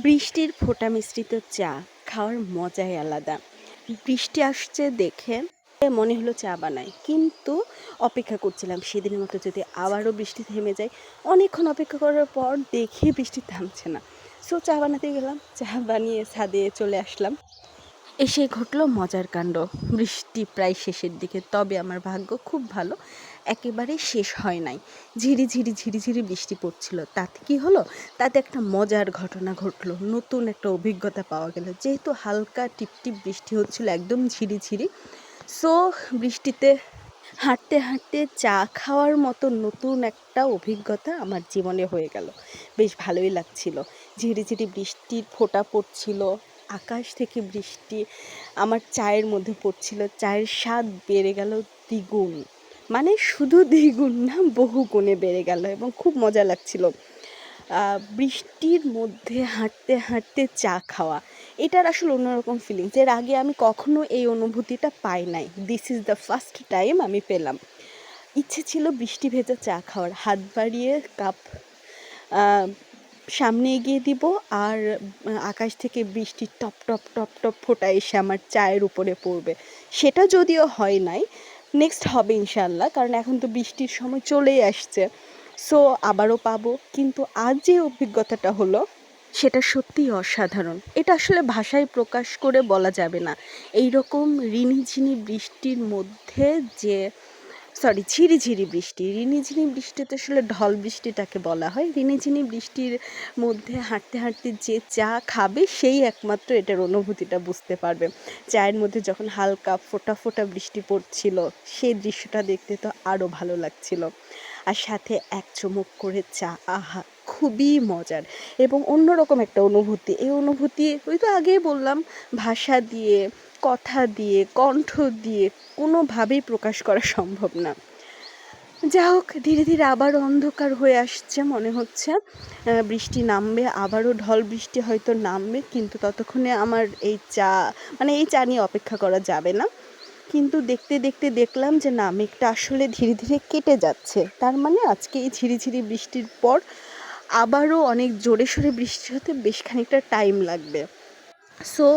বৃষ্টির ফোঁটা মিশ্রিত চা খাওয়ার মজাই আলাদা। বৃষ্টি আসছে দেখে মনে হলো চা বানাই, কিন্তু অপেক্ষা করছিলাম সেদিনের মতো যদি আবারও বৃষ্টি থেমে যায়। অনেকক্ষণ অপেক্ষা করার পর দেখি বৃষ্টি থামছে না। সো চা বানাতে গেলাম, চা বানিয়ে ছাদে চলে আসলাম। এসে ঘটল মজার কাণ্ড। বৃষ্টি প্রায় শেষের দিকে, তবে আমার ভাগ্য খুব ভালো, একেবারে শেষ হয় নাই। ঝিরিঝিরি ঝিরিঝিরি বৃষ্টি পড়ছিল। তাতে কি হলো, তাতে একটা মজার ঘটনা ঘটলো, নতুন একটা অভিজ্ঞতা পাওয়া গেল। যেহেতু হালকা টিপটিপ বৃষ্টি হচ্ছিল, একদম ঝিরিঝিরি। সো বৃষ্টিতে হাঁটতে হাঁটতে চা খাওয়ার মতো নতুন একটা অভিজ্ঞতা আমার জীবনে হয়ে গেল। বেশ ভালোই লাগছিল। ঝিরিঝিরি বৃষ্টির ফোঁটা পড়ছিল, আকাশ থেকে বৃষ্টি আমার চায়ের মধ্যে পড়ছিল। চায়ের স্বাদ বেড়ে গেল দ্বিগুণ, মানে শুধু দ্বিগুণ না, বহু গুণে বেড়ে গেল এবং খুব মজা লাগছিল। বৃষ্টির মধ্যে হাঁটতে হাঁটতে চা খাওয়া, এটার আসলে অন্যরকম ফিলিংস। এর আগে আমি কখনো এই অনুভূতিটা পাই নাই। This is the first time আমি পেলাম। ইচ্ছে ছিল বৃষ্টি ভেজা চা খাওয়ার, হাত বাড়িয়ে কাপ সামনে এগিয়ে দিব, আর আকাশ থেকে বৃষ্টির টপ টপ টপ টপ ফোঁটা এসে আমার চায়ের উপরে পড়বে। সেটা যদিও হয় নাই, নেক্সট হবে ইনশাল্লাহ, কারণ এখন তো বৃষ্টির সময় চলেই আসছে। সো আবারও পাবো, কিন্তু আজ যে অভিজ্ঞতাটা হলো সেটা সত্যিই অসাধারণ। এটা আসলে ভাষায় প্রকাশ করে বলা যাবে না। এই রকম রিনিঝিনি বৃষ্টির মধ্যে যে ঝিরিঝিরি বৃষ্টি, রিনিঝিনি বৃষ্টিতে আসলে ঢল বৃষ্টিটাকে বলা হয়। রিনিঝিনি বৃষ্টির মধ্যে হাঁটতে হাঁটতে যে চা খাবে সেই একমাত্র এটার অনুভূতিটা বুঝতে পারবে। চায়ের মধ্যে যখন হালকা ফোঁটা ফোঁটা বৃষ্টি পড়ছিল, সেই দৃশ্যটা দেখতে তো আরও ভালো লাগছিল। আর সাথে এক চুমুক করে চা, আহা, খুবই মজার এবং অন্যরকম একটা অনুভূতি। এই অনুভূতি ওই তো আগেই বললাম, ভাষা দিয়ে, কথা দিয়ে, কণ্ঠ দিয়ে কোনোভাবেই প্রকাশ করা সম্ভব না। যা হোক, ধীরে ধীরে আবারও অন্ধকার হয়ে আসছে মনে হচ্ছে। বৃষ্টি নামবে, আবারও ঢল বৃষ্টি হয়তো নামবে, কিন্তু ততক্ষণে আমার এই চা নিয়ে অপেক্ষা করা যাবে না। কিন্তু দেখতে দেখতে দেখলাম যে না, মেঘটা আসলে ধীরে ধীরে কেটে যাচ্ছে। তার মানে আজকে এই ঝিরিঝিরি বৃষ্টির পর আবারও অনেক জোরে সোরে বৃষ্টি হতে বেশ খানিকটা টাইম লাগবে। সো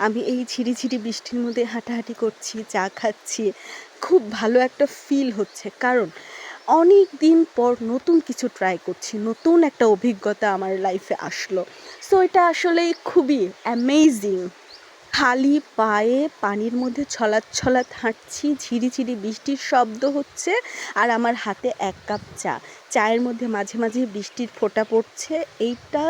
আমি এই ঝিরিঝিরি বৃষ্টির মধ্যে হাঁটাহাঁটি করছি, চা খাচ্ছি, খুব ভালো একটা ফিল হচ্ছে, কারণ অনেক দিন পর নতুন কিছু ট্রাই করছি, নতুন একটা অভিজ্ঞতা আমার লাইফে আসলো। সো এটা আসলে খুবই অ্যামেজিং। খালি পায়ে পানির মধ্যে ছলাৎ ছলাৎ হাঁটছি, ঝিরিঝিরি বৃষ্টির শব্দ হচ্ছে, আর আমার হাতে এক কাপ চা, চায়ের মধ্যে মাঝে মাঝে বৃষ্টির ফোঁটা পড়ছে। এইটা